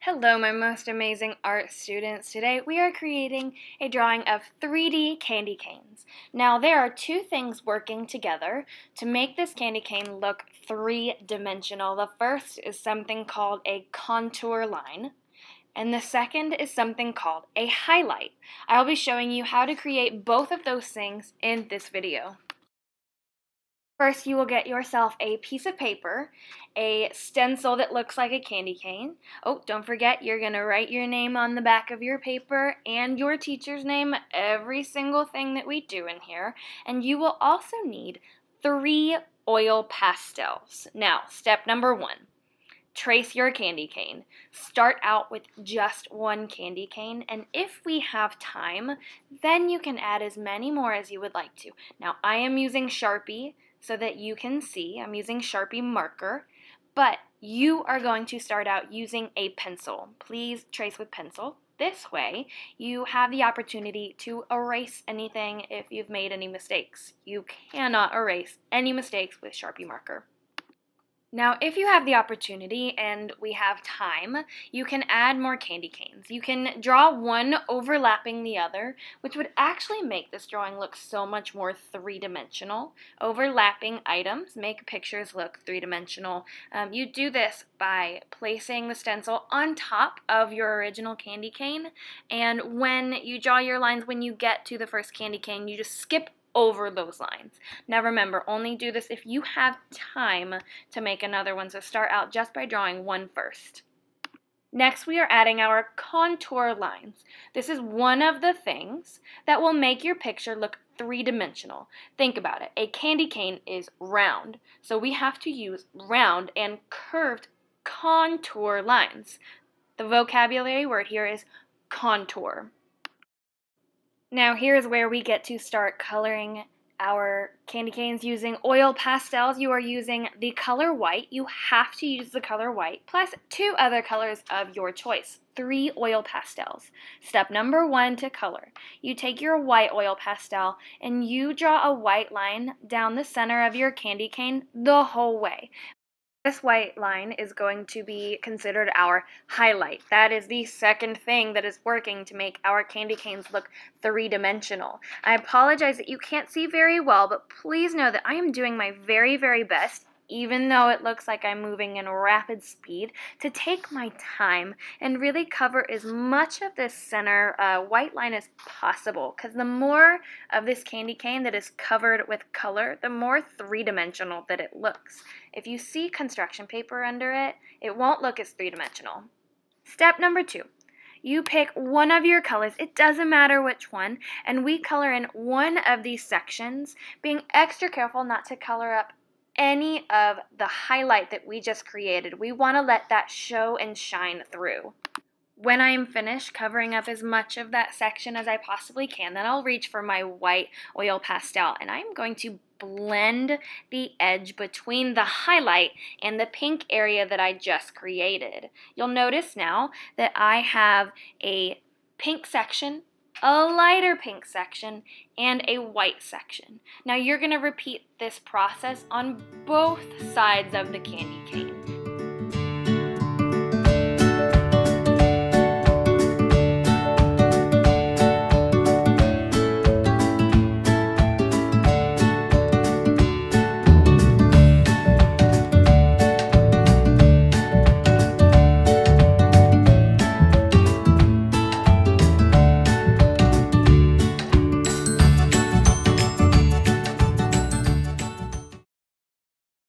Hello, my most amazing art students. Today we are creating a drawing of 3D candy canes. Now there are two things working together to make this candy cane look three-dimensional. The first is something called a contour line, and the second is something called a highlight. I'll be showing you how to create both of those things in this video. First, you will get yourself a piece of paper, a stencil that looks like a candy cane. Oh, don't forget, you're going to write your name on the back of your paper and your teacher's name, every single thing that we do in here. And you will also need 3 oil pastels. Now, step number 1. Trace your candy cane. Start out with just one candy cane, and if we have time, then you can add as many more as you would like to. Now, I am using Sharpie so that you can see. I'm using Sharpie marker, but you are going to start out using a pencil. Please trace with pencil. This way, you have the opportunity to erase anything if you've made any mistakes. You cannot erase any mistakes with Sharpie marker. Now, if you have the opportunity and we have time, you can add more candy canes. You can draw one overlapping the other, which would actually make this drawing look so much more three-dimensional. Overlapping items make pictures look three-dimensional. You do this by placing the stencil on top of your original candy cane, and when you draw your lines, when you get to the first candy cane, you just skip over those lines. Now remember, only do this if you have time to make another one, so start out just by drawing one first. Next, we are adding our contour lines. This is one of the things that will make your picture look three-dimensional. Think about it. A candy cane is round, so we have to use round and curved contour lines. The vocabulary word here is contour. Now here's where we get to start coloring our candy canes using oil pastels. You are using the color white. You have to use the color white, plus 2 other colors of your choice. 3 oil pastels. Step number 1 to color. You take your white oil pastel and you draw a white line down the center of your candy cane the whole way. This white line is going to be considered our highlight. That is the second thing that is working to make our candy canes look three-dimensional. I apologize that you can't see very well, but please know that I am doing my very, very best, even though it looks like I'm moving in rapid speed, to take my time and really cover as much of this center white line as possible, because the more of this candy cane that is covered with color, the more three-dimensional that it looks. If you see construction paper under it, it won't look as three-dimensional. Step number 2. You pick one of your colors, it doesn't matter which one, and we color in one of these sections, being extra careful not to color up any of the highlight that we just created. We want to let that show and shine through. When I am finished covering up as much of that section as I possibly can, then I'll reach for my white oil pastel, and I'm going to blend the edge between the highlight and the pink area that I just created. You'll notice now that I have a pink section, a lighter pink section, and a white section. Now you're going to repeat this process on both sides of the candy cane.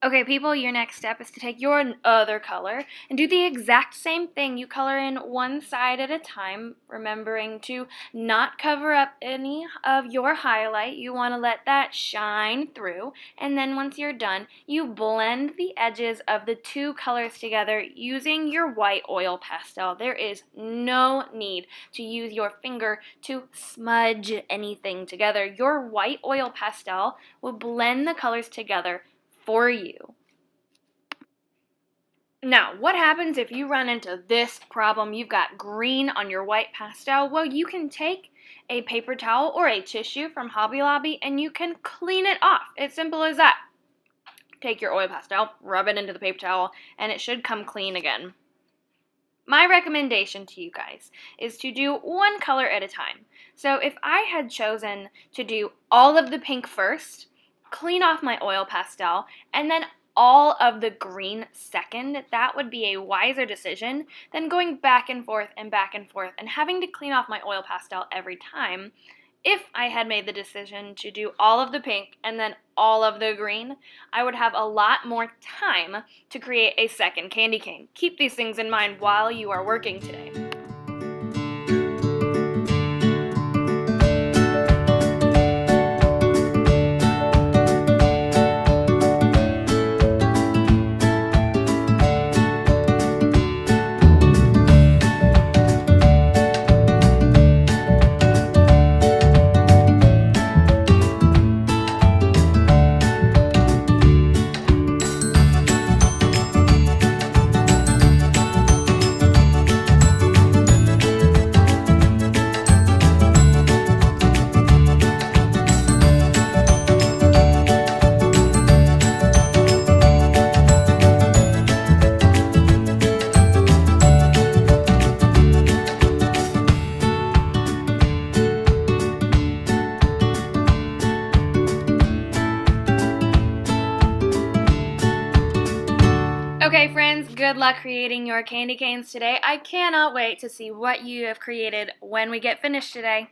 Okay, people, your next step is to take your other color and do the exact same thing. You color in one side at a time, remembering to not cover up any of your highlight. You want to let that shine through, and then once you're done, you blend the edges of the 2 colors together using your white oil pastel. There is no need to use your finger to smudge anything together. Your white oil pastel will blend the colors together for you. Now, what happens if you run into this problem? You've got green on your white pastel. Well, you can take a paper towel or a tissue from Hobby Lobby and you can clean it off. It's simple as that. Take your oil pastel, rub it into the paper towel, and it should come clean again. My recommendation to you guys is to do one color at a time. So if I had chosen to do all of the pink first, clean off my oil pastel, and then all of the green second, that would be a wiser decision than going back and forth and having to clean off my oil pastel every time. If I had made the decision to do all of the pink and then all of the green, I would have a lot more time to create a second candy cane. Keep these things in mind while you are working today. Okay friends, good luck creating your candy canes today. I cannot wait to see what you have created when we get finished today.